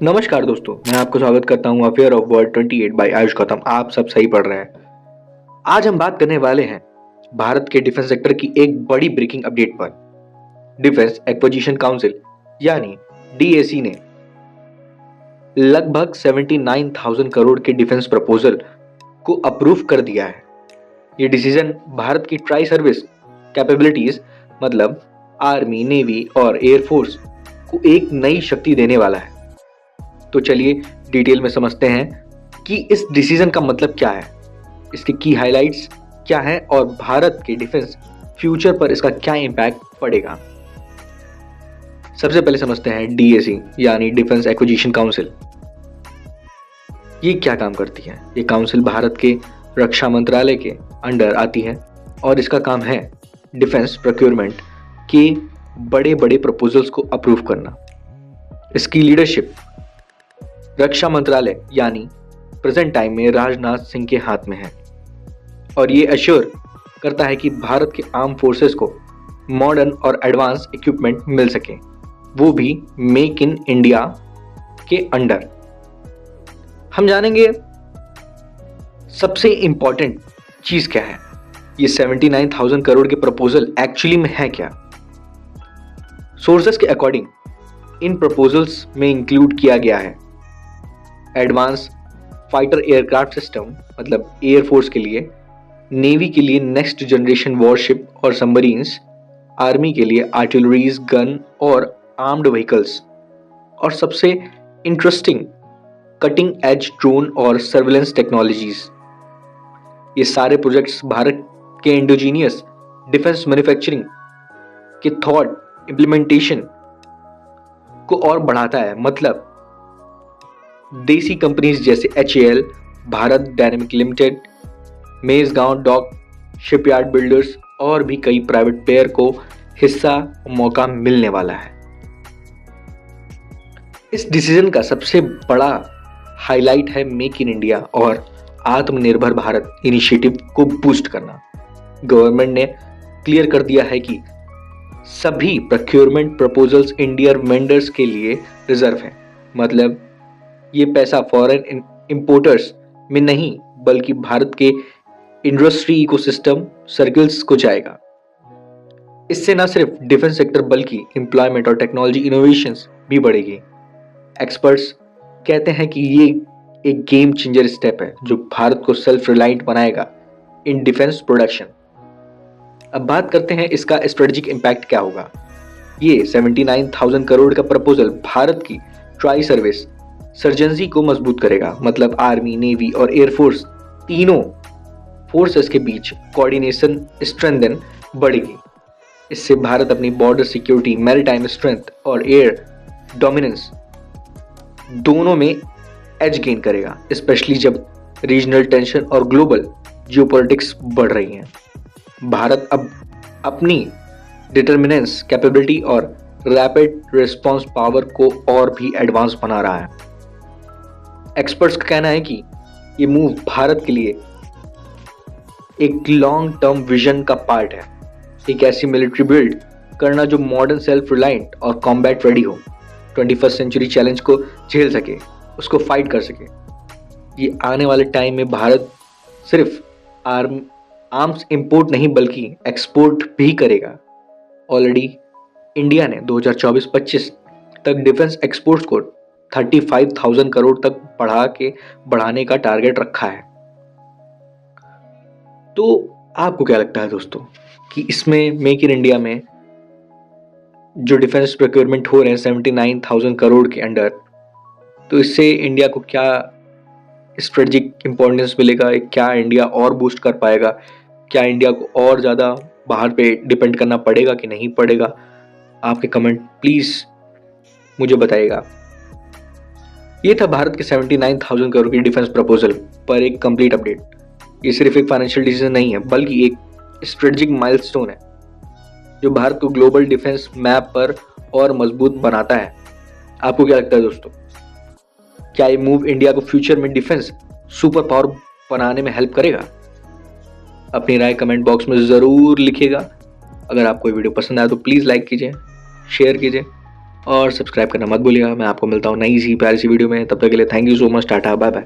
नमस्कार दोस्तों, मैं आपको स्वागत करता हूं अफेयर ऑफ वर्ल्ड 28 बाय आयुष गौतम। आप सब सही पढ़ रहे हैं। आज हम बात करने वाले हैं भारत के डिफेंस सेक्टर की एक बड़ी ब्रेकिंग अपडेट पर। डिफेंस एक्विजिशन काउंसिल यानी डीएसी ने लगभग 79,000 करोड़ के डिफेंस प्रपोजल को अप्रूव कर दिया है। ये डिसीजन भारत की ट्राई सर्विस कैपेबिलिटीज मतलब आर्मी, नेवी और एयरफोर्स को एक नई शक्ति देने वाला है। तो चलिए डिटेल में समझते हैं कि इस डिसीजन का मतलब क्या है, इसके की हाइलाइट्स क्या है और भारत के डिफेंस फ्यूचर पर इसका क्या इंपैक्ट पड़ेगा। सबसे पहले समझते हैं डीएसी यानी डिफेंस एक्विजिशन काउंसिल। ये क्या काम करती है? ये काउंसिल भारत के रक्षा मंत्रालय के अंडर आती है और इसका काम है डिफेंस प्रोक्योरमेंट के बड़े बड़े प्रपोजल्स को अप्रूव करना। इसकी लीडरशिप रक्षा मंत्रालय यानी प्रेजेंट टाइम में राजनाथ सिंह के हाथ में है और ये अश्योर करता है कि भारत के आर्म फोर्सेस को मॉडर्न और एडवांस इक्विपमेंट मिल सके, वो भी मेक इन इंडिया के अंडर। हम जानेंगे सबसे इंपॉर्टेंट चीज क्या है, ये 79,000 करोड़ के प्रपोजल एक्चुअली में है क्या। सोर्सेस के अकॉर्डिंग इन प्रपोजल्स में इंक्लूड किया गया है एडवांस फाइटर एयरक्राफ्ट सिस्टम मतलब एयरफोर्स के लिए, नेवी के लिए नेक्स्ट जनरेशन वॉरशिप और सबमरीन्स, आर्मी के लिए आर्टिलरीज, गन और आर्म्ड व्हीकल्स, और सबसे इंटरेस्टिंग कटिंग एज ड्रोन और सर्विलेंस टेक्नोलॉजीज। ये सारे प्रोजेक्ट्स भारत के इंडोजीनियस डिफेंस मैन्युफैक्चरिंग के थॉट इम्प्लीमेंटेशन को और बढ़ाता है। मतलब देसी कंपनीज जैसे HAL, Bharat dynamic limited, Mazagon dock shipyard builders और भी कई प्राइवेट प्लेयर को हिस्सा मौका मिलने वाला है। इस डिसीजन का सबसे बड़ा हाईलाइट है मेक इन इंडिया और आत्मनिर्भर भारत इनिशिएटिव को बूस्ट करना। गवर्नमेंट ने क्लियर कर दिया है कि सभी प्रोक्योरमेंट प्रपोजल्स इंडियन वेंडर्स के लिए रिजर्व हैं। मतलब ये पैसा फॉरेन इंपोर्टर्स में नहीं बल्कि भारत के इंडस्ट्री इकोसिस्टम सर्कल्स को जाएगा। इससे न सिर्फ डिफेंस सेक्टर बल्कि एम्प्लॉयमेंट और टेक्नोलॉजी इनोवेशंस भी बढ़ेगी। एक्सपर्ट्स कहते हैं कि ये एक गेम चेंजर स्टेप है जो भारत को सेल्फ रिलायंट बनाएगा इन डिफेंस प्रोडक्शन। अब बात करते हैं इसका स्ट्रेटेजिक इम्पैक्ट क्या होगा। ये 79,000 करोड़ का प्रपोजल भारत की ट्राई सर्विस सर्जेंसी को मजबूत करेगा। मतलब आर्मी, नेवी और एयरफोर्स तीनों फोर्सेस के बीच कोऑर्डिनेशन स्ट्रेंथन बढ़ेगी। इससे भारत अपनी बॉर्डर सिक्योरिटी, मैरीटाइम स्ट्रेंथ और एयर डोमिनेंस दोनों में एज गेन करेगा, स्पेशली जब रीजनल टेंशन और ग्लोबल जियोपॉलिटिक्स बढ़ रही हैं। भारत अब अपनी डिटर्मिनेंस, कैपेबिलिटी और रैपिड रिस्पांस पावर को और भी एडवांस बना रहा है। एक्सपर्ट्स का कहना है कि ये मूव भारत के लिए एक लॉन्ग टर्म विजन का पार्ट है, एक ऐसी मिलिट्री बिल्ड करना जो मॉडर्न, सेल्फ रिलायंट और कॉम्बैट रेडी हो, 21st सेंचुरी चैलेंज को झेल सके, उसको फाइट कर सके। ये आने वाले टाइम में भारत सिर्फ आर्म्स इंपोर्ट नहीं बल्कि एक्सपोर्ट भी करेगा। ऑलरेडी इंडिया ने 2024-25 तक डिफेंस एक्सपोर्ट्स को 35,000 करोड़ तक बढ़ाने का टारगेट रखा है। तो आपको क्या लगता है दोस्तों कि इसमें मेक इन इंडिया में जो डिफेंस प्रोक्योरमेंट हो रहे हैं 79,000 करोड़ के अंडर, तो इससे इंडिया को क्या स्ट्रेटेजिक इंपॉर्टेंस मिलेगा? क्या इंडिया और बूस्ट कर पाएगा? क्या इंडिया को और ज़्यादा बाहर पे डिपेंड करना पड़ेगा कि नहीं पड़ेगा? आपके कमेंट प्लीज़ मुझे बताइएगा। ये था भारत के 79,000 करोड़ की डिफेंस प्रपोजल पर एक कंप्लीट अपडेट। ये सिर्फ एक फाइनेंशियल डिसीजन नहीं है बल्कि एक स्ट्रेटेजिक माइलस्टोन है जो भारत को ग्लोबल डिफेंस मैप पर और मजबूत बनाता है। आपको क्या लगता है दोस्तों? क्या ये मूव इंडिया को फ्यूचर में डिफेंस सुपर पावर बनाने में हेल्प करेगा? अपनी राय कमेंट बॉक्स में ज़रूर लिखिएगा। अगर आपको वीडियो पसंद आया तो प्लीज़ लाइक कीजिए, शेयर कीजिए और सब्सक्राइब करना मत भूलिएगा। मैं आपको मिलता हूँ नई सी प्यारी सी वीडियो में, तब तक के लिए thank you so much, tata bye bye.